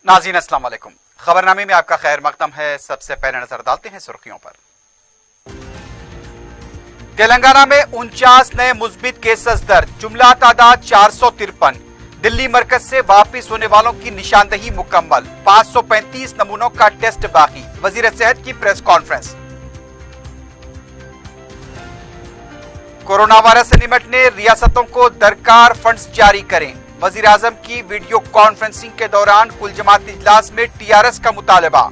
नाज़रीन अस्सलाम वालेकुम। खबरनामे में आपका खैर मकदम है। सबसे पहले नजर डालते हैं सुर्खियों पर। तेलंगाना में 49 नए मुस्बित केसेस दर्ज, जुमला तादाद 453। दिल्ली मरकज से वापिस होने वालों की निशानदही मुकम्मल, 535 नमूनों का टेस्ट बाकी। वजीर सेहत की प्रेस कॉन्फ्रेंस। कोरोना वायरस से निपटने रियासतों को दरकार फंड्स जारी करें। वजीर आजम की वीडियो कॉन्फ्रेंसिंग के दौरान कुल जमात इजलास में टीआरएस का मुतालबा।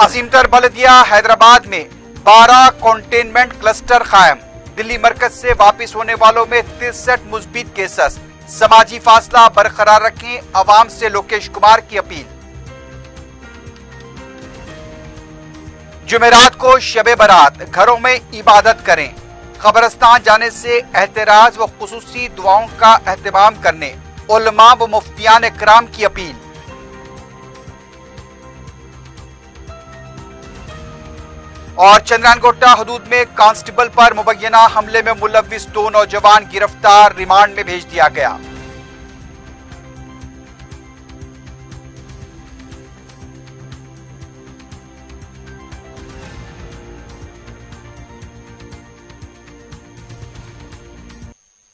अजीमतर बल्दिया हैदराबाद में 12 कंटेनमेंट क्लस्टर कायम। दिल्ली मरकज से वापिस होने वालों में 63 मुस्बित केसेस। समाजी फासला बरकरार रखें, अवाम से लोकेश कुमार की अपील। जुमेरात को शबे बरात, घरों में इबादत करें। कब्रिस्तान जाने से एहतराज व खुसूसी दुआओं का एहतमाम करने, उलमा व मुफ्तियान इकराम की अपील। और चंद्रानगोटा हदूद में कांस्टेबल पर मुबैना हमले में मुलव्विस 2 नौजवान गिरफ्तार, रिमांड में भेज दिया गया।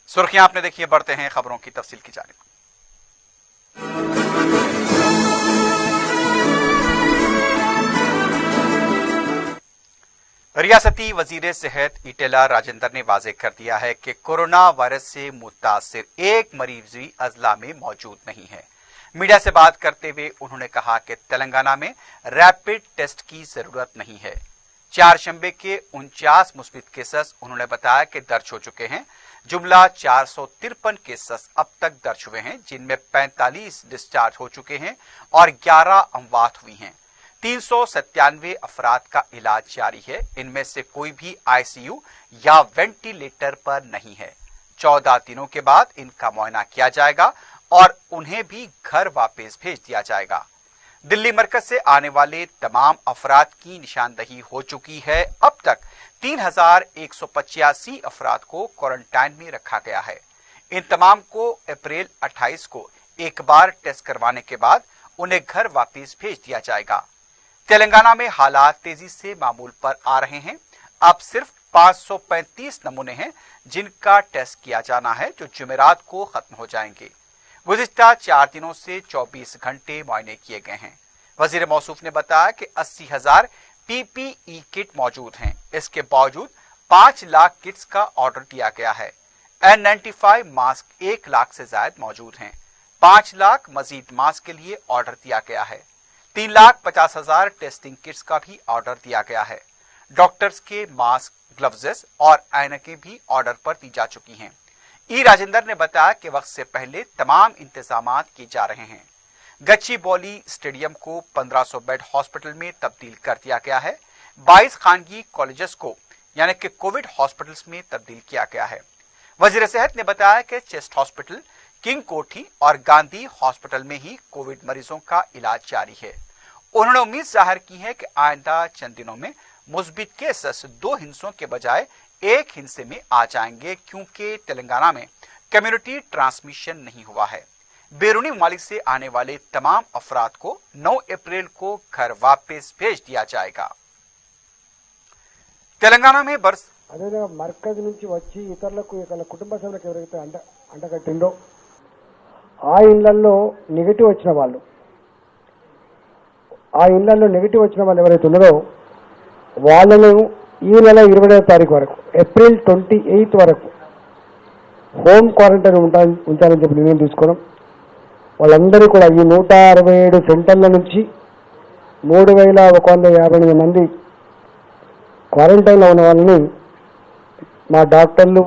सुर्खियां आपने देखी, बढ़ते हैं खबरों की तफसील की जानिब। रियासती वजीर सेहत ईटेला राजेंद्र ने वाज़ेह कर दिया है कि कोरोना वायरस से मुतासिर एक मरीज भी अजला में मौजूद नहीं है। मीडिया से बात करते हुए उन्होंने कहा कि तेलंगाना में रैपिड टेस्ट की जरूरत नहीं है। चारशंबे के 49 मुस्बित केसेस उन्होंने बताया कि दर्ज हो चुके हैं। जुमला 453 केसेस अब तक दर्ज हुए हैं, जिनमें 45 डिस्चार्ज हो चुके हैं और 11 अमवात हुई हैं। 397 अफराद का इलाज जारी है। इनमें से कोई भी आईसीयू या वेंटिलेटर पर नहीं है। 14 दिनों के बाद इनका मुआयना किया जाएगा और उन्हें भी घर वापस भेज दिया जाएगा। दिल्ली मरकज से आने वाले तमाम अफराद की निशानदही हो चुकी है। अब तक 3185 अफराद को क्वारंटाइन में रखा गया है। इन तमाम को अप्रैल 28 को एक बार टेस्ट करवाने के बाद उन्हें घर वापस भेज दिया जाएगा। तेलंगाना में हालात तेजी से मामूल पर आ रहे हैं। अब सिर्फ 535 नमूने हैं जिनका टेस्ट किया जाना है, जो जुमेरात को खत्म हो जाएंगे। गुज़िश्ता 4 दिनों से 24 घंटे मुआयने किए गए हैं। वजीर मौसूफ ने बताया कि 80,000 पीपीई किट मौजूद हैं। इसके बावजूद 5 लाख किट्स का ऑर्डर दिया गया है। N95 मास्क 1 लाख से ज्यादा मौजूद हैं। 5 लाख मजीद मास्क के लिए ऑर्डर दिया गया है। 3,50,000 टेस्टिंग किट्स का भी ऑर्डर दिया गया है। डॉक्टर्स के मास्क, ग्लव्स और ऐनकें भी ऑर्डर पर दी जा चुकी हैं। ई राजेंद्र ने बताया कि वक्त से पहले तमाम इंतजामात किए जा रहे हैं। गच्चीबौली स्टेडियम को 1500 बेड हॉस्पिटल में तब्दील कर दिया गया है। 22 खानगी कॉलेजेस को यानी कि कोविड हॉस्पिटल्स में तब्दील किया गया है। वजीर सेहत ने बताया कि चेस्ट हॉस्पिटल, किंग कोठी और गांधी हॉस्पिटल में ही कोविड मरीजों का इलाज जारी है। उन्होंने उम्मीद जाहिर की है कि आइंदा चंद दिनों में मुस्बित केसेस 2 हिस्सों के बजाय एक हिस्से में आ जाएंगे, क्योंकि तेलंगाना में कम्युनिटी ट्रांसमिशन नहीं हुआ है। बैरूनी ममालिक से आने वाले तमाम अफराद को 9 अप्रैल को घर वापस भेज दिया जाएगा। तेलंगाना में అదే మర్కజ్ నుంచి వచ్చి ఇతరులకు ఇతర కుటుంబ సభ్యులకు ఎవరైతే అంటగట్టిందో ఆ ఇళ్లలో నెగటివ్ వచ్చిన వాళ్ళు ఎవరైతే ఉన్నారో వాళ్ళను ఈ నెల 20వ తారీఖు వరకు, ఏప్రిల్ 28 వరకు హోమ్ క్వారంటైన్ ఉంచాలని చెప్పి నిర్ణయం తీసుకోవడం. వాళ్ళందరూ కూడా ఈ 167 సెంటర్ల నుంచి 3,158 మంది క్వారంటైన్లో ఉన్న వాళ్ళని మా డాక్టర్లు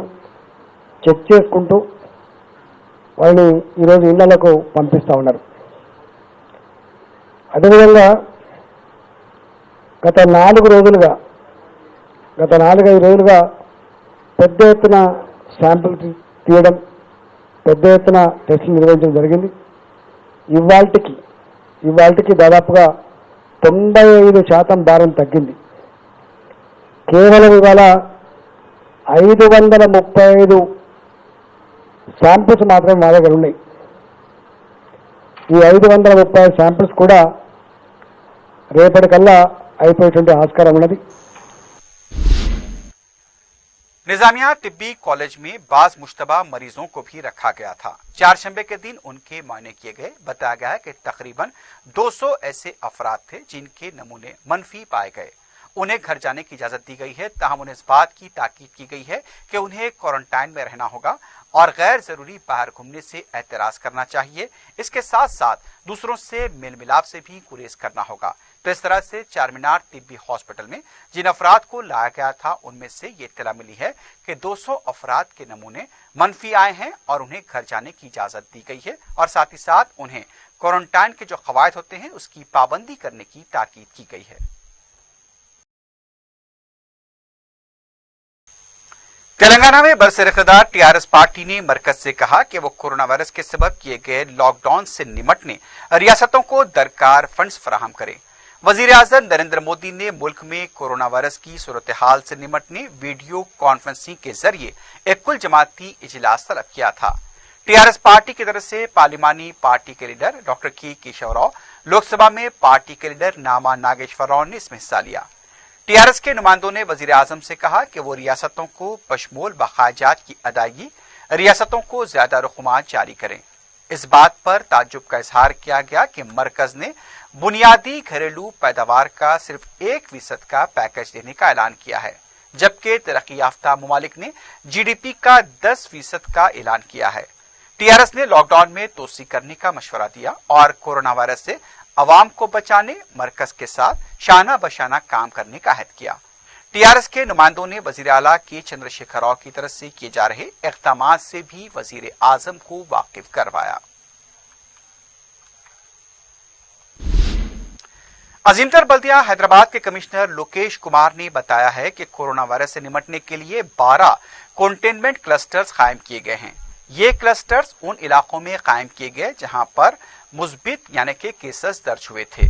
చెక్ చేసుకుంటూ వాళ్ళని ఈరోజు ఇళ్లకు పంపిస్తూ ఉన్నారు. అదేవిధంగా గత 4-5 రోజులుగా పెద్ద ఎత్తున శాంపిల్ తీయడం, పెద్ద ఎత్తున టెస్టులు నిర్వహించడం జరిగింది. ఇవాళకి దాదాపుగా 95% భారం తగ్గింది. కేవలం ఇవాళ 535 శాంపిల్స్ మాత్రమే మా దగ్గర ఉన్నాయి. ఈ 535 శాంపిల్స్ కూడా రేపటికల్లా అయిపోయేటువంటి ఆస్కారం ఉన్నది. निजामिया तिब्बी कॉलेज में बाज मुश्तबा मरीजों को भी रखा गया था. चारशंबे के दिन उनके मायने किए गए. बताया गया है कि तकरीबन 200 ऐसे अफराद थे जिनके नमूने मनफी पाए गए. उन्हें घर जाने की इजाजत दी गई है. ताहम उन्हें इस बात की ताकीद की गई है कि उन्हें क्वारंटाइन में रहना होगा और गैर जरूरी बाहर घूमने से एहतराज करना चाहिए. इसके साथ साथ दूसरों से मेल मिलाप से भी गुरेज करना होगा. तो इस तरह से चारमीनार तिब्बी हॉस्पिटल में जिन अफराद को लाया गया था उनमें से ये इत्तला मिली है कि 200 अफराद के नमूने मनफी आए हैं और उन्हें घर जाने की इजाजत दी गई है और साथ ही साथ उन्हें क्वारंटाइन के जो कवायद होते हैं उसकी पाबंदी करने की ताकीद की गई है. तेलंगाना में बरसरकदार टीआरएस पार्टी ने मरकज से कहा कि वो कोरोना वायरस के सबब किए गए लॉकडाउन से निपटने रियासतों को दरकार फंड्स फराहम करें. वजीर आजम नरेंद्र मोदी ने मुल्क में कोरोना वायरस की सूरत हाल से निपटने वीडियो कॉन्फ्रेंसिंग के जरिए एक कुल जमाती इजलास तलब किया था. टीआरएस पार्टी की तरफ से पार्लिमानी पार्टी के लीडर डॉक्टर के केशव राव, लोकसभा में पार्टी के लीडर नामा नागेश्वर राव ने इसमें हिस्सा लिया. टीआरएस के नुमाइंदों ने वजीर आजम से कहा कि वो रियासतों को बशमूल बकायाजात की अदायगी रियासतों को ज्यादा रुकमात जारी करें. इस बात पर ताज्जुब का इजहार किया गया कि मरकज ने बुनियादी घरेलू पैदावार का सिर्फ 1% का पैकेज देने का ऐलान किया है, जबकि तरक्की याफ्ता मुमालिक ने जीडीपी का 10% का ऐलान किया है. टीआरएस ने लॉकडाउन में तोसी करने का मशवरा दिया और कोरोना वायरस से अवाम को बचाने मरकज के साथ शाना बशाना काम करने का अहद किया. टीआरएस के नुमाइंदों ने वजीर आला के चंद्रशेखर राव की तरफ से किए जा रहे इक़दामात से भी वजीर आजम को वाकिफ करवाया. अजीमतर बल्दिया हैदराबाद के कमिश्नर लोकेश कुमार ने बताया है कि कोरोना वायरस से निपटने के लिए 12 कंटेनमेंट क्लस्टर्स कायम किए गए हैं. ये क्लस्टर्स उन इलाकों में कायम किए गए जहां पर मुस्बित यानी कि केसेस दर्ज हुए थे.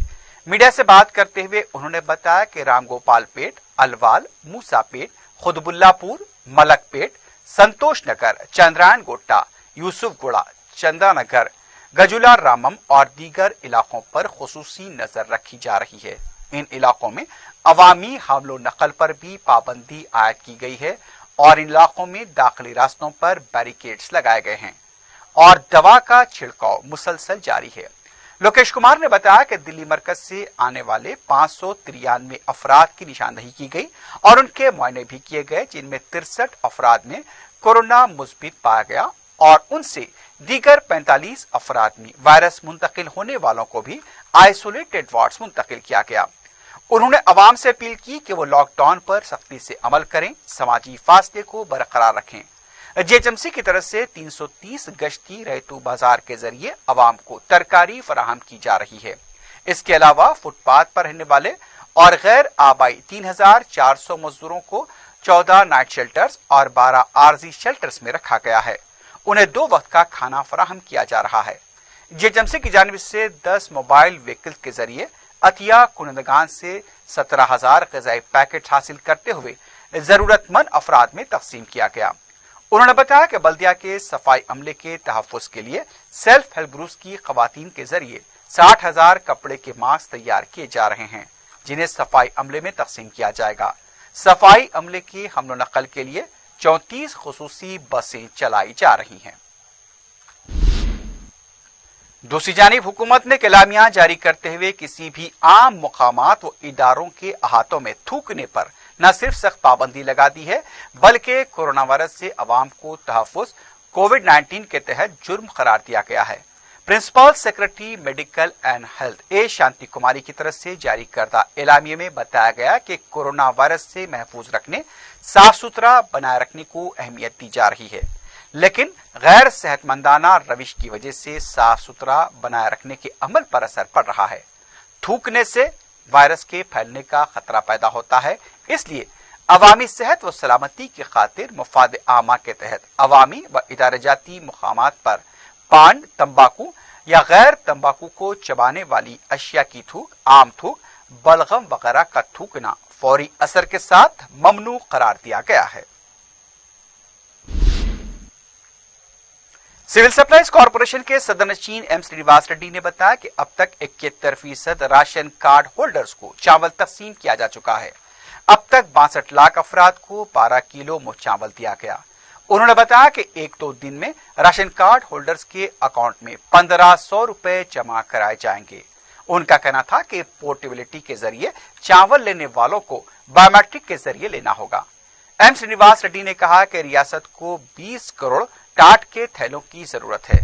मीडिया से बात करते हुए उन्होंने बताया कि रामगोपाल पेट, अलवाल, मूसापेट, खुदबुल्लापुर, मलकपेट, संतोष नगर, चंद्रायण गोट्टा, यूसुफगुड़ा, चंदानगर, गजुला रामम और दीगर इलाकों पर खुसूसी नजर रखी जा रही है. इन इलाकों में अवामी हमलो नकल पर भी पाबंदी आयद की गई है और इन इलाकों में दाखिली रास्तों पर बैरिकेड्स लगाए गए हैं और दवा का छिड़काव मुसलसल जारी है. लोकेश कुमार ने बताया कि दिल्ली मरकज से आने वाले 593 अफराद की निशानदही की गई और उनके मुआयने भी किए गए, जिनमें 63 अफराद में कोरोना मुस्बित पाया गया और उनसे दीगर 45 अफराद में वायरस मुंतकिल होने वालों को भी आइसोलेटेड वार्ड्स मुंतकिल किया गया. उन्होंने अवाम से अपील की कि वो लॉकडाउन पर सख्ती से अमल करें, समाजी फासले को बरकरार रखें. जेएचएमसी की तरफ से 330 गश्ती रैतू बाजार के जरिए अवाम को तरकारी फराहम की जा रही है. इसके अलावा फुटपाथ पर रहने वाले और गैर आबाई 3400 मजदूरों को 14 नाइट शेल्टर्स और 12 आरजी शेल्टर्स में रखा गया है. उन्हें 2 वक्त का खाना फराहम किया जा रहा है. जेएचएमसी की जानिब से 10 मोबाइल व्हीकल के जरिए अतिया कुनंदगान से 17,000 ग़िज़ाई पैकेट हासिल करते हुए जरूरतमंद अफराद में तकसीम किया गया. उन्होंने बताया कि बल्दिया के सफाई अमले के तहफ़्फ़ुज़ के लिए सेल्फ हेल्प ग्रुप्स की खवातीन के जरिए 60,000 कपड़े के मास्क तैयार किए जा रहे हैं, जिन्हें सफाई अमले में तकसीम किया जाएगा. सफाई अमले की हमलो नकल के लिए 34 खुसूसी बसें चलाई जा रही हैं. दूसरी जानिब हुकूमत ने एलामिया जारी करते हुए किसी भी आम मुकामात व इदारों के अहातों में थूकने पर न सिर्फ सख्त पाबंदी लगा दी है, बल्कि कोरोना वायरस से अवाम को तहफ़्फ़ुज़ कोविड-19 के तहत जुर्म करार दिया गया है. Principal secretary medical and health A Shanti Kumari की तरफ से जारी करदा एलामिया में बताया गया कि कोरोना वायरस से महफूज रखने, साफ सुथरा बनाए रखने को अहमियत दी जा रही है, लेकिन गैर सेहतमंदाना रविश की वजह से साफ सुथरा बनाए रखने के अमल पर असर पड़ रहा है. थूकने से वायरस के फैलने का खतरा पैदा होता है. इसलिए अवामी सेहत व सलामती की खातिर मुफाद आमा के तहत अवामी व इदारजाती मुकामात पर पान, तंबाकू या गैर तंबाकू को चबाने वाली अशिया की थूक, आम थूक, बलगम वगैरह का थूकना फौरी असर के साथ ममनू करार दिया गया है. सिविल सप्लाईज कॉरपोरेशन के सदरनशीन एम श्रीनिवास रेड्डी ने बताया कि अब तक 71% राशन कार्ड होल्डर्स को चावल तकसीम किया जा चुका है। अब तक 62 लाख अफराद को 12 किलो मुफ्त चावल दिया गया। उन्होंने बताया कि 1-2 दिन में राशन कार्ड होल्डर्स के अकाउंट में 1500 रुपए जमा कराए जाएंगे। उनका कहना था कि पोर्टेबिलिटी के जरिए चावल लेने वालों को बायोमेट्रिक के जरिए लेना होगा। एम श्रीनिवास रेड्डी ने कहा कि रियासत को 20 करोड़ टाट के थैलों की जरूरत है।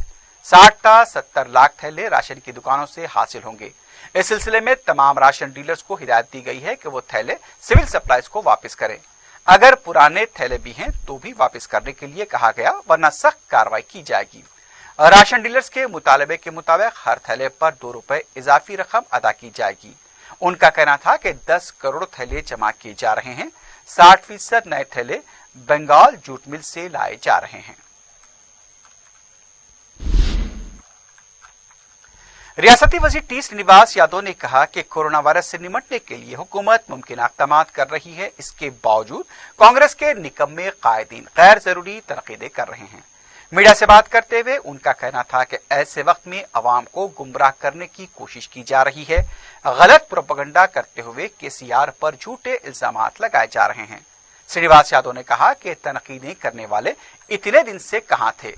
60 से 70 लाख थैले राशन की दुकानों से हासिल होंगे। इस सिलसिले में तमाम राशन डीलर्स को हिदायत दी गई है कि वो थैले सिविल सप्लाईज को वापस करें। अगर पुराने थैले भी हैं तो भी वापस करने के लिए कहा गया, वरना सख्त कार्रवाई की जाएगी। राशन डीलर्स के मुतालबे के मुताबिक हर थैले पर 2 रुपए इजाफी रकम अदा की जाएगी। उनका कहना था कि 10 करोड़ थैले जमा किए जा रहे हैं। 60% नए थैले बंगाल जूट मिल से लाए जा रहे हैं। रियासती वजीर टी श्रीनिवास यादव ने कहा कि कोरोना वायरस से निपटने के लिए हुकूमत मुमकिन इक़दाम कर रही है। इसके बावजूद कांग्रेस के निकम्मे कायदीन गैर जरूरी तनकीदें कर रहे हैं। मीडिया से बात करते हुए उनका कहना था कि ऐसे वक्त में अवाम को गुमराह करने की कोशिश की जा रही है। गलत प्रोपेगेंडा करते हुए केसीआर पर झूठे इल्जामात लगाए जा रहे हैं। श्रीनिवास यादव ने कहा कि तनकीदें करने वाले इतने दिन से कहां थे।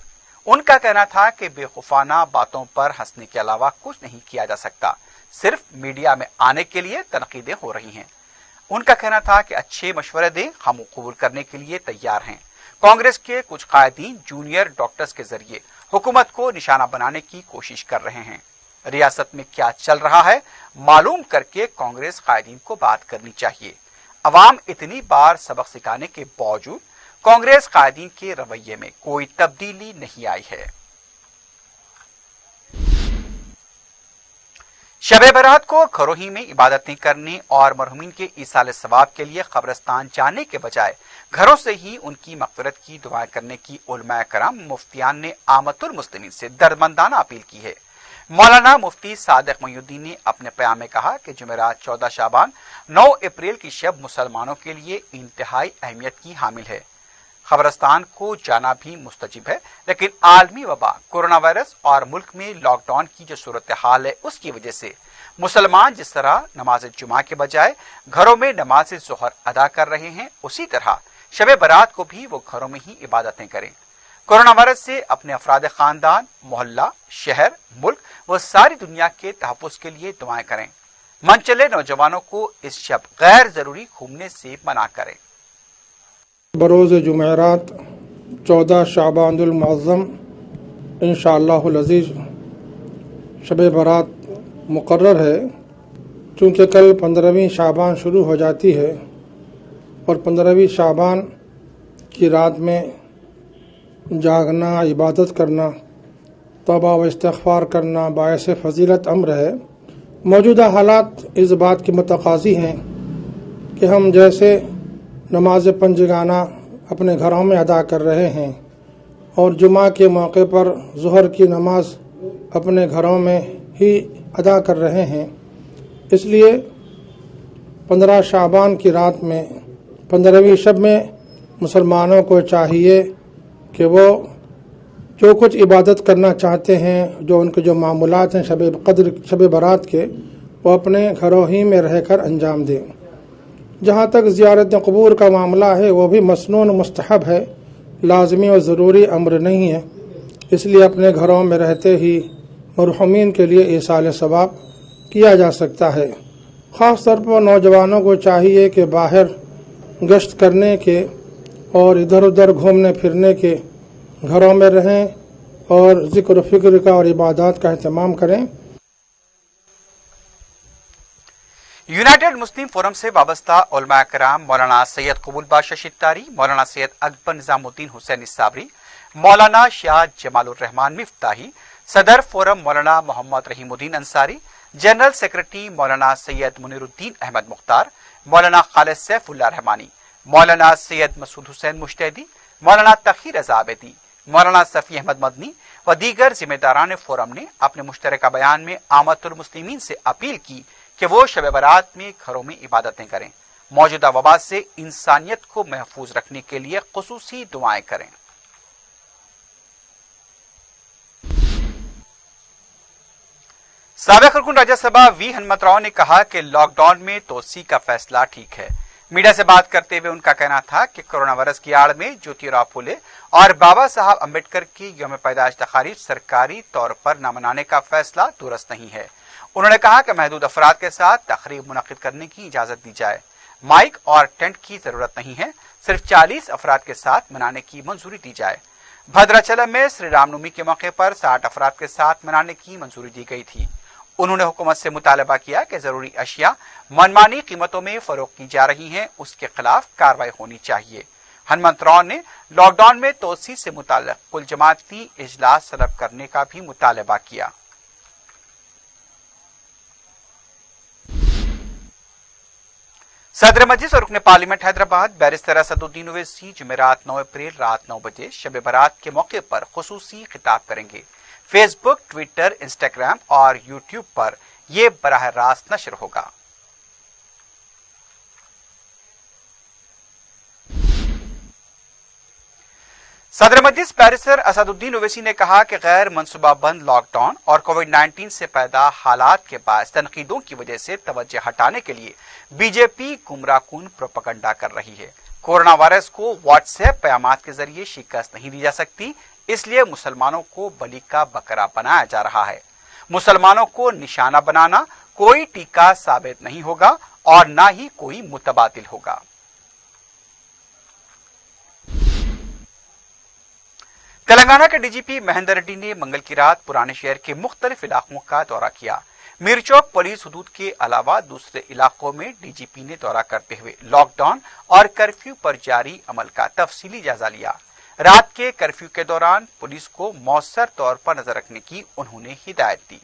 उनका कहना था कि बेखौफाना बातों पर हंसने के अलावा कुछ नहीं किया जा सकता। सिर्फ मीडिया में आने के लिए तनकीदें हो रही हैं। उनका कहना था कि अच्छे मशवरे दें, हम कबूल करने के लिए तैयार हैं। कांग्रेस के कुछ कायदीन जूनियर डॉक्टर्स के जरिए हुकूमत को निशाना बनाने की कोशिश कर रहे हैं। रियासत में क्या चल रहा है मालूम करके कांग्रेस कायदीन को बात करनी चाहिए। अवाम इतनी बार सबक सिखाने के बावजूद कांग्रेस कायदीन के रवैये में कोई तब्दीली नहीं आई है। शब-ए बारात को घरों ही में इबादतें करने और मरहूमीन के ईसाल सवाब के लिए कब्रिस्तान जाने के बजाय घरों से ही उनकी मग़फ़िरत की दुआएं करने की उलमाए कराम मुफ्तियान ने आमतुल मुस्लिमीन से दर्दमंदाना अपील की है। मौलाना मुफ्ती सादिक मोइनुद्दीन ने अपने बयान में कहा कि जुमेरात 14 शाबान 9 अप्रैल की शब मुसलमानों के लिए इंतहाई अहमियत की हामिल है। कब्रिस्तान को जाना भी मुस्तजिब है, लेकिन आलमी वबा कोरोना वायरस और मुल्क में लॉकडाउन की जो सूरत हाल है उसकी वजह से मुसलमान जिस तरह नमाज जुमा के बजाय घरों में नमाज ज़ोहर अदा कर रहे हैं, उसी तरह शब बारात को भी वो घरों में ही इबादतें करें। कोरोना वायरस से अपने अफराद खानदान, मोहल्ला, शहर, मुल्क व सारी दुनिया के तहफ़्फ़ुज़ के लिए दुआएं करें। मन चले नौजवानों को इस शब गैर जरूरी घूमने से मना करें। बरोज़ जुमेरात 14 शाबानुल मुअज़्ज़म इंशाअल्लाहुल अज़ीज़ शब बारात मुकर्रर है। चूँकि कल 15वीं शाबान शुरू हो जाती है और 15वीं शाबान की रात में जागना, इबादत करना, तौबा व इस्तिग़फ़ार करना बायस फ़ज़ीलत अम्र है। मौजूदा हालात इस बात की मुतक़ाज़ी हैं कि हम जैसे नमाज पंजगाना अपने घरों में अदा कर रहे हैं और जुमा के मौके पर ज़ोहर की नमाज अपने घरों में ही अदा कर रहे हैं। इसलिए 15 शाबान की रात में 15वीं शब में मुसलमानों को चाहिए कि वो जो कुछ इबादत करना चाहते हैं, जो उनके जो मामूलात हैं शब बारात के, वो अपने घरों ही में रहकर अंजाम दें। जहाँ तक ज़ियारत क़बूर का मामला है वो भी मसनून मुस्तहब है, लाज़मी और ज़रूरी अम्र नहीं है। इसलिए अपने घरों में रहते ही मरहूमीन के लिए ईसाल सवाब किया जा सकता है। ख़ास तौर पर नौजवानों को चाहिए कि बाहर गश्त करने के और इधर उधर घूमने फिरने के घरों में रहें और ज़िक्र फ़िक्र का और इबादत का अहतमाम करें। यूनाइटेड मुस्लिम फोरम से वाबस्ता उलमा कराम मौलाना सैयद कबूल बादशाह शित्तारी, मौलाना सैयद अकबर निजामुद्दीन हुसैन निसाबरी, मौलाना शाह जमालुर रहमान मिफ्ताही, सदर फोरम मौलाना मोहम्मद रहीमुद्दीन अंसारी, जनरल सेक्रेटरी मौलाना सैयद मुनीरुद्दीन अहमद मुख्तार, मौलाना खालिद सैफुल्लाह रहमानी, मौलाना सैयद मसूद हुसैन मुश्तैदी, मौलाना तखी रज़ा आबिदी, मौलाना सफ़ी अहमद मदनी व दीगर जिम्मेदारान फोरम ने अपने मुश्तरका बयान में आमतुल मुस्लिमीन से अपील की कि वो शब बारात में घरों में इबादतें करें, मौजूदा वबा से इंसानियत को महफूज रखने के लिए खुसूसी दुआएं करें। साबिक रुकन राज्यसभा वी हनुमंतराव ने कहा कि लॉकडाउन में तोसी का फैसला ठीक है। मीडिया से बात करते हुए उनका कहना था कि कोरोना वायरस की आड़ में ज्योतिराव फुले और बाबा साहब अम्बेडकर की यौम पैदाइश तकारीब सरकारी तौर पर न मनाने का फैसला दुरुस्त नहीं है। उन्होंने कहा कि महदूद अफराद के साथ तकरीब मुनक्किद करने की इजाजत दी जाए। माइक और टेंट की जरूरत नहीं है, सिर्फ 40 अफराद के साथ मनाने की मंजूरी दी जाए। भद्राचलम में श्री रामनवमी के मौके पर 60 अफराद के साथ मनाने की मंजूरी दी गई थी। उन्होंने हुकूमत से मुतालबा किया कि जरूरी अशिया मनमानी कीमतों में फरोख्त की जा रही हैं, उसके खिलाफ कार्रवाई होनी चाहिए। हनुमंतराव ने लॉकडाउन में तोसी से मुताल्लिक कुल जमाती इजलास तलब करने का भी मुतालबा किया। सदर मजलिस और रुकने पार्लियामेंट हैदराबाद बैरिस्टर असदुद्दीन ओवैसी जुमेरात 9 अप्रैल रात 9 बजे शब बारात के मौके पर खुसूसी खिताब करेंगे। फेसबुक, ट्विटर, इंस्टाग्राम और यूट्यूब पर यह बराह रास्त नशर होगा। सदर मजलिस बैरिस्टर असदुद्दीन ओवैसी ने कहा कि गैर मनसूबाबंद लॉकडाउन और कोविड-19 से पैदा हालात के बायस तनकीदों की वजह से तवज्जो हटाने के लिए बीजेपी गुमराहकुन प्रोपेगेंडा कर रही है। कोरोना वायरस को व्हाट्सएप पैगामात के जरिए शिकस्त नहीं दी जा सकती, इसलिए मुसलमानों को बलि का बकरा बनाया जा रहा है। मुसलमानों को निशाना बनाना कोई टीका साबित नहीं होगा और ना ही कोई मुतबादिल होगा। तेलंगाना के डीजीपी महेंदर रेड्डी ने मंगल की रात पुराने शहर के मुख्तलिफ इलाकों का दौरा किया। मीरचौक पुलिस हदूद के अलावा दूसरे इलाकों में डीजीपी ने दौरा करते हुए लॉकडाउन और कर्फ्यू पर जारी अमल का तफसीली जायजा लिया। रात के कर्फ्यू के दौरान पुलिस को मौसर तौर पर नजर रखने की उन्होंने हिदायत दी।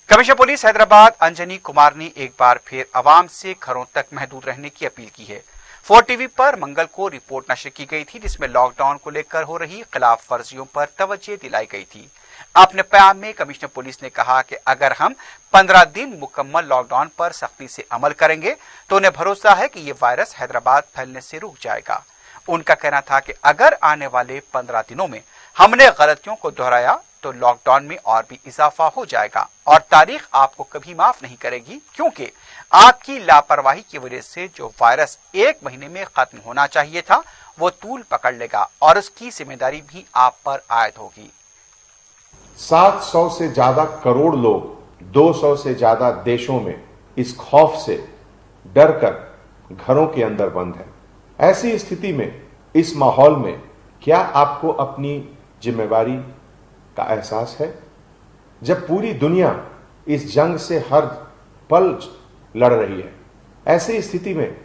कमिश्नर पुलिस हैदराबाद अंजनी कुमार ने एक बार फिर आवाम से घरों तक महदूद रहने की अपील की है। 4 टीवी पर मंगल को रिपोर्ट नशर की गई थी जिसमें लॉकडाउन को लेकर हो रही खिलाफ वर्जियों पर तवज्जो दिलाई गई थी। अपने बयान में कमिश्नर पुलिस ने कहा कि अगर हम 15 दिन मुकम्मल लॉकडाउन पर सख्ती से अमल करेंगे तो उन्हें भरोसा है कि ये वायरस हैदराबाद फैलने से रुक जाएगा। उनका कहना था कि अगर आने वाले 15 दिनों में हमने गलतियों को दोहराया तो लॉकडाउन में और भी इजाफा हो जाएगा और तारीख आपको कभी माफ नहीं करेगी, क्योंकि आपकी लापरवाही की वजह से जो वायरस 1 महीने में खत्म होना चाहिए था वो तूल पकड़ लेगा और उसकी जिम्मेदारी भी आप पर आयद होगी। 700 से ज्यादा करोड़ लोग 200 से ज्यादा देशों में इस खौफ से डर कर घरों के अंदर बंद है। ऐसी स्थिति में, इस माहौल में क्या आपको अपनी जिम्मेवारी का एहसास है? जब पूरी दुनिया इस जंग से हर पल लड़ रही है, ऐसी स्थिति में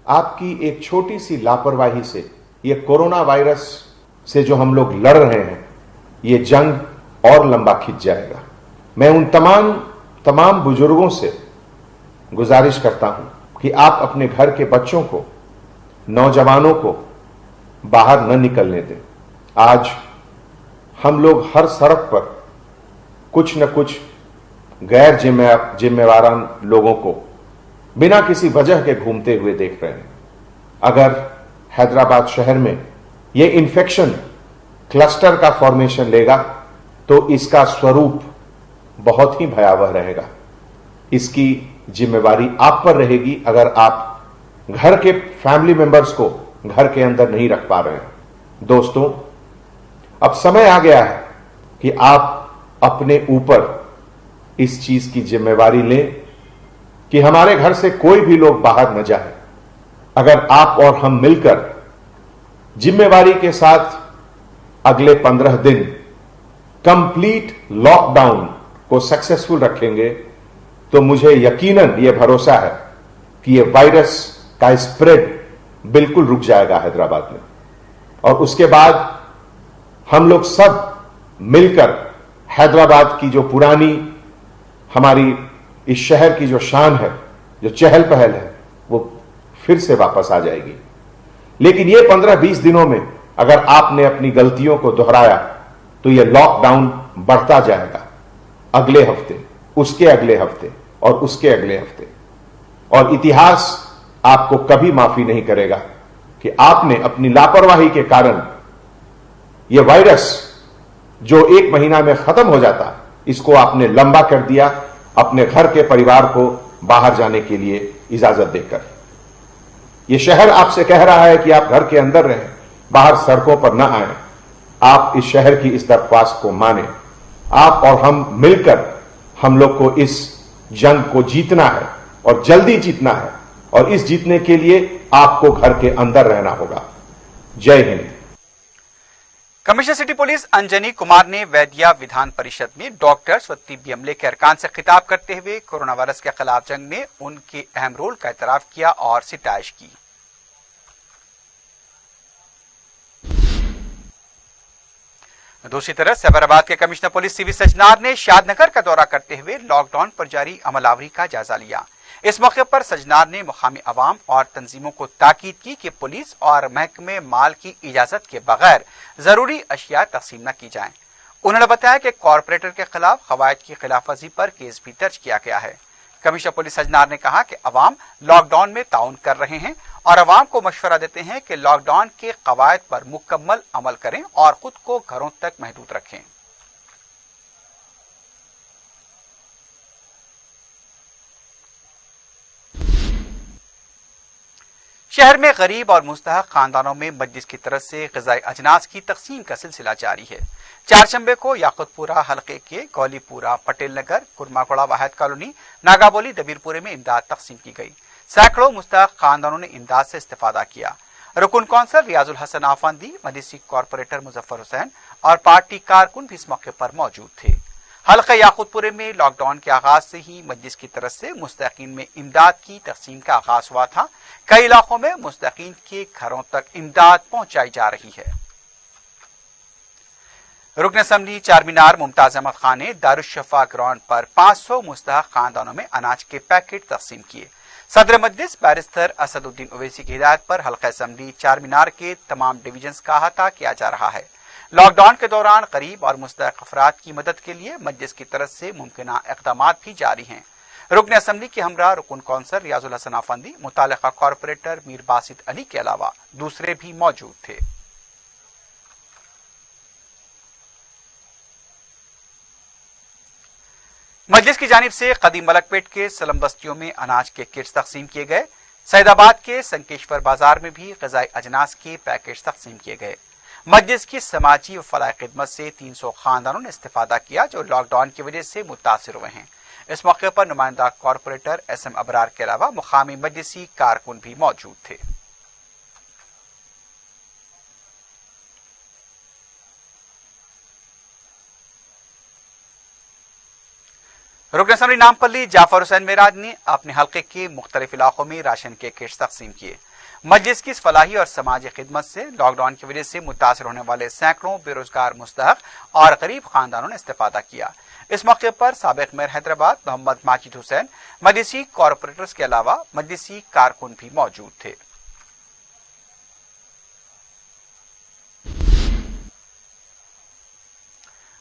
आपकी एक छोटी सी लापरवाही से ये कोरोना वायरस से जो हम लोग लड़ रहे हैं, ये जंग और लंबा खिंच जाएगा। मैं उन तमाम बुजुर्गों से गुजारिश करता हूं कि आप अपने घर के बच्चों को, नौजवानों को बाहर न निकलने दें। आज हम लोग हर सड़क पर कुछ न कुछ गैर जिम्मेवारान लोगों को बिना किसी वजह के घूमते हुए देख रहे हैं। अगर हैदराबाद शहर में यह इन्फेक्शन क्लस्टर का फॉर्मेशन लेगा तो इसका स्वरूप बहुत ही भयावह रहेगा। इसकी जिम्मेवारी आप पर रहेगी अगर आप घर के फैमिली मेंबर्स को घर के अंदर नहीं रख पा रहे हैं। दोस्तों, अब समय आ गया है कि आप अपने ऊपर इस चीज की जिम्मेवारी लें कि हमारे घर से कोई भी लोग बाहर न जाए। अगर आप और हम मिलकर जिम्मेवारी के साथ अगले 15 दिन कंप्लीट लॉकडाउन को सक्सेसफुल रखेंगे तो मुझे यकीनन यह भरोसा है कि यह वायरस का स्प्रेड बिल्कुल रुक जाएगा हैदराबाद में। और उसके बाद हम लोग सब मिलकर हैदराबाद की जो पुरानी हमारी इस शहर की जो शान है, जो चहल पहल है, वो फिर से वापस आ जाएगी। लेकिन ये 15-20 दिनों में अगर आपने अपनी गलतियों को दोहराया तो ये लॉकडाउन बढ़ता जाएगा। अगले हफ्ते, उसके अगले हफ्ते और उसके अगले हफ्ते, और इतिहास आपको कभी माफी नहीं करेगा कि आपने अपनी लापरवाही के कारण यह वायरस जो 1 महीना में खत्म हो जाता, इसको आपने लंबा कर दिया अपने घर के परिवार को बाहर जाने के लिए इजाजत देकर। यह शहर आपसे कह रहा है कि आप घर के अंदर रहें, बाहर सड़कों पर न आए। आप इस शहर की इस दरख्वास्त को माने। आप और हम मिलकर हम लोग को इस जंग को जीतना है और जल्दी जीतना है, और इस जीतने के लिए आपको घर के अंदर रहना होगा। जय Hind. Commissioner city police Anjani Kumar ने वैद्या विधान परिषद में डॉक्टर्स व तिब्बी अमले के अरकान से खिताब करते हुए कोरोना वायरस के खिलाफ जंग में उनके अहम रोल का एतराफ किया और सिताइश की। दूसरी तरफ सैबराबाद के कमिश्नर पुलिस सीवी सजनार ने शादनगर का दौरा करते हुए लॉकडाउन पर जारी अमलावरी का जायजा लिया। इस मौके पर सजनार ने मुकामी अवाम और तंजीमों को ताकीद की कि पुलिस और महकमे माल की इजाजत के बगैर जरूरी अशिया तकसीम न की जाएं। उन्होंने बताया कि कॉरपोरेटर के खिलाफ कवायद की खिलाफवर्जी पर केस भी दर्ज किया गया है। कमिश्नर पुलिस सजनार ने कहा कि अवाम लॉकडाउन में ताउन कर रहे हैं और अवाम को मशवरा देते हैं कि लॉकडाउन के कवायद पर मुकम्मल अमल करें और खुद को घरों तक महदूद रखें। शहर में गरीब और मुस्तहक खानदानों में मस्जिद की तरफ से ग़िज़ाई अजनास की तकसीम का सिलसिला जारी है। चारशंबे को याकुतपुरा हल्के के गौलीपुरा, पटेल नगर, कुरमाकोड़ा वाहिद कॉलोनी, नागाबोली, दबीरपुरे में इमदाद तकसीम की गई। सैकड़ों मुस्तहक खानदानों ने इमदाद से इस्तेफादा किया। रुकन कौंसल रियाजुल हसन आफंदी, मदीसी कॉरपोरेटर मुजफ्फर हुसैन और पार्टी कारकुन भी इस मौके पर मौजूद थे। हल्का याकुतपुरे में लॉकडाउन के आगाज से ही मस्जिद की तरफ से मुस्तकीन में इमदाद की तकसीम का आगाज हुआ था। कई इलाकों में मुस्तकीन के घरों तक इमदाद पहुंचाई जा रही है। रुकन असम्बली चारमीनार मुमताज अहमद खान ने दारुशफा ग्राउंड पर 500 मुस्तहक खानदानों में अनाज के पैकेट तकसीम किए। सदर मजलिस बैरिस्टर असदुद्दीन ओवैसी की हिदायत पर हल्का असम्बली चारमीनार के तमाम डिवीजन का अहाता किया जा रहा है। लॉकडाउन के दौरान गरीब और मुस्तहक अफराद की मदद के लिए मजलिस की तरफ से मुमकिना इक़दामात भी जारी हैं। रुकन असम्बली के हमरा रुकन कौंसल रियाजुल हसन आफंदी, मुतालिका कॉरपोरेटर मीर बासित अली के अलावा दूसरे भी मौजूद थे। मजलिस की जानिब से कदीम मलकपेट के सलम बस्तियों में अनाज के किट्स तकसीम किए गए। सैदाबाद के संकेश्वर बाजार में भी ग़िज़ाई अजनास के पैकेज तकसीम किए गए। मजलिस की समाजी व फलाह खिदमत से 300 खानदानों ने इस्तेफादा किया जो लॉकडाउन की वजह से मुतासिर हुए हैं। इस मौके पर नुमाइंदा कॉरपोरेटर SM अबरार के अलावा मुकामी मजलिसी कारकुन भी मौजूद थे। रुकन असम्बली नामपल्ली जाफर हुसैन मेराज ने अपने हल्के के मुख्तलिफ इलाकों में राशन के किट्स तकसीम किए। मजलिस की फलाही और समाजी खिदमत से लॉकडाउन की वजह से मुतासर होने वाले सैकड़ों बेरोजगार मुस्तहक और गरीब खानदानों ने इस्तेफादा किया। इस मौके पर साबिक मेयर हैदराबाद मोहम्मद माजिद हुसैन, मजलिसी कॉरपोरेटर्स के अलावा मजलिसी कारकुन भी मौजूद थे।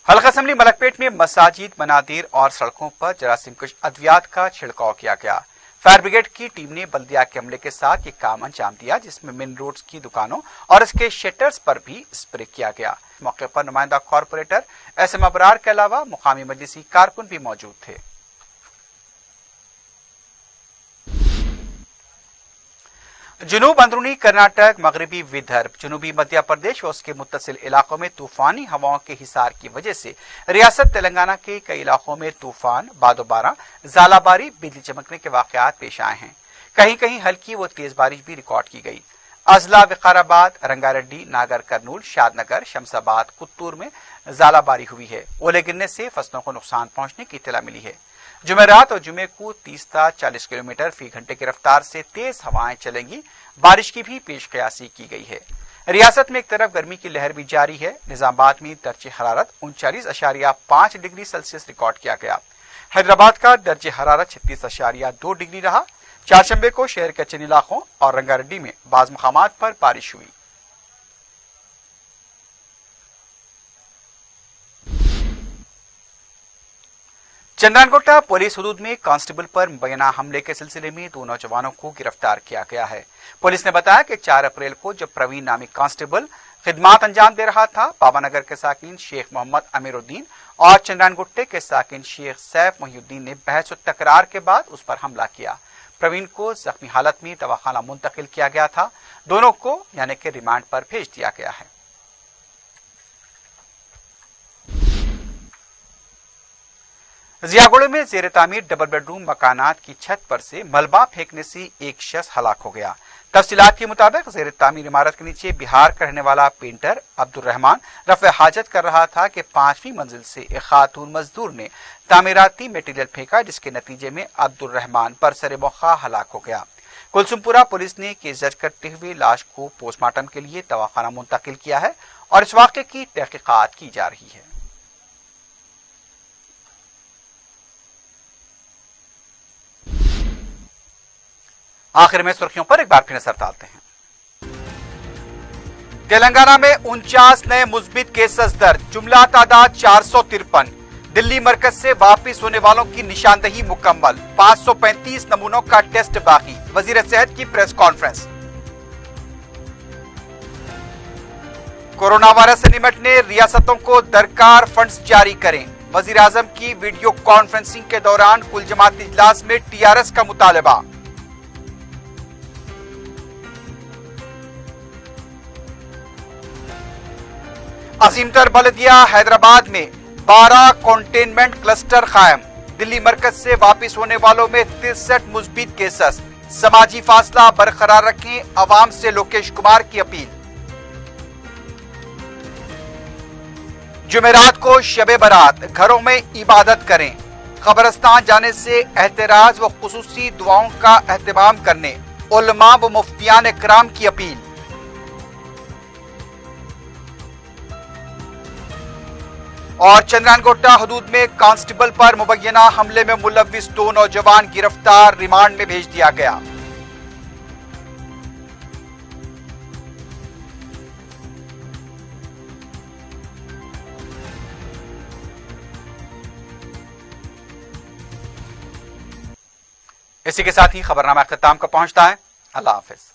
हल्का असम्बली मलकपेट में मसाजिद, मनादिर और सड़कों पर जरासीम कुश अद्वियात का छिड़काव किया गया। फायर ब्रिगेड की टीम ने बल्दिया के अमले के साथ ये काम अंजाम दिया, जिसमें मेन रोड्स की दुकानों और इसके शटर्स पर भी स्प्रे किया गया। मौके पर नुमाइंदा कॉरपोरेटर SM अबरार के अलावा मुकामी मजलिसी कारकुन भी मौजूद थे। जुनूब अंदरूनी कर्नाटक, मगरबी विदर्भ, जनूबी मध्य प्रदेश व उसके मुत्तसिल इलाकों में तूफानी हवाओं के हिसार की वजह से रियासत तेलंगाना के कई इलाकों में तूफान, बादोबारा, ज़ालाबारी, बिजली चमकने के वाक़यात पेश आए हैं। कहीं कहीं हल्की व तेज बारिश भी रिकॉर्ड की गई। अजला, विकाराबाद, रंगारेड्डी, नागर कर्नूल, शादनगर, शमशाबाद, कुत्तूर में ज़ालाबारी हुई है। ओले गिरने से फसलों को नुकसान पहुंचने की इत्तला मिली है। जुमेरात और जुमे को 30 से 40 किलोमीटर फी घंटे की रफ्तार से तेज हवाएं चलेंगी। बारिश की भी पेश कयासी की गई है। रियासत में एक तरफ गर्मी की लहर भी जारी है। निजामाबाद में दर्जे हरारत 39.5 डिग्री सेल्सियस रिकॉर्ड किया गया। हैदराबाद का दर्जे हरारत 36.2 डिग्री रहा। चारशंबे को शहर के चंद इलाकों और रंगारेड्डी में बाज मकामात पर बारिश हुई। चंद्रानगोटा पुलिस हुदूद में कांस्टेबल पर मुबैना हमले के सिलसिले में 2 नौजवानों को गिरफ्तार किया गया है। पुलिस ने बताया कि 4 अप्रैल को जब प्रवीण नामी कांस्टेबल खिदमात अंजाम दे रहा था। पावानगर के साकिन शेख मोहम्मद अमीरुद्दीन और चंद्रान गुट्टे के साकिन शेख सैफ मोहिउद्दीन ने बहस और तकरार के बाद उस पर हमला किया। प्रवीण को जख्मी हालत में दवाखाना मुंतकिल किया गया था। दोनों को यानी कि रिमांड पर भेज दिया गया है। जियागुड़ में जेर तामीर डबल बेडरूम मकानात की छत पर से मलबा फेंकने से एक शख्स हलाक हो गया। तफसीलात के मुताबिक जेर तामीर इमारत के नीचे बिहार का रहने वाला पेंटर अब्दुल रहमान रफ़े हाजत कर रहा था कि 5वीं मंजिल से एक खातून मजदूर ने तामीराती मटेरियल फेंका, जिसके नतीजे में अब्दुल रहमान बरसरे मौका हलाक हो गया। कुलसुमपुरा पुलिस ने केस दर्ज करते हुए लाश को पोस्टमार्टम के लिए दवाखाना मुंतकिल किया है और इस वाक़े की तहकीकात की जा रही है। आखिर में सुर्खियों पर एक बार फिर नजर डालते हैं। तेलंगाना में 49 नए मुस्बित केसेस दर्ज, जुमला तादाद 453। दिल्ली मरकज से वापस होने वालों की निशानदही मुकम्मल, 535 नमूनों का टेस्ट बाकी। वजीर सेहत की प्रेस कॉन्फ्रेंस। कोरोना वायरस से निपटने रियासतों को दरकार फंड्स जारी करें। वजीर आजम की वीडियो कॉन्फ्रेंसिंग के दौरान कुल जमाती इजलास में टीआरएस का मुतालबा। अजीमतर बल्दिया हैदराबाद में 12 कंटेनमेंट क्लस्टर कायम। दिल्ली मरकज से वापस होने वालों में 63 मुस्बित केसेस। समाजी फासला बरकरार रखें, अवाम से लोकेश कुमार की अपील। जुमेरात को शबे बरात, घरों में इबादत करें। कब्रिस्तान जाने से एहतराज व खुसूसी दुआओं का एहतमाम करने, उलमा व मुफ्तियान इकराम की अपील। और चंद्रानगोटा हदूद में कांस्टेबल पर मुबैना हमले में मुलव्विस 2 नौजवान गिरफ्तार, रिमांड में भेज दिया गया। इसी के साथ ही खबरनामा अख्ताम का पहुंचता है। अल्लाह हाफिज।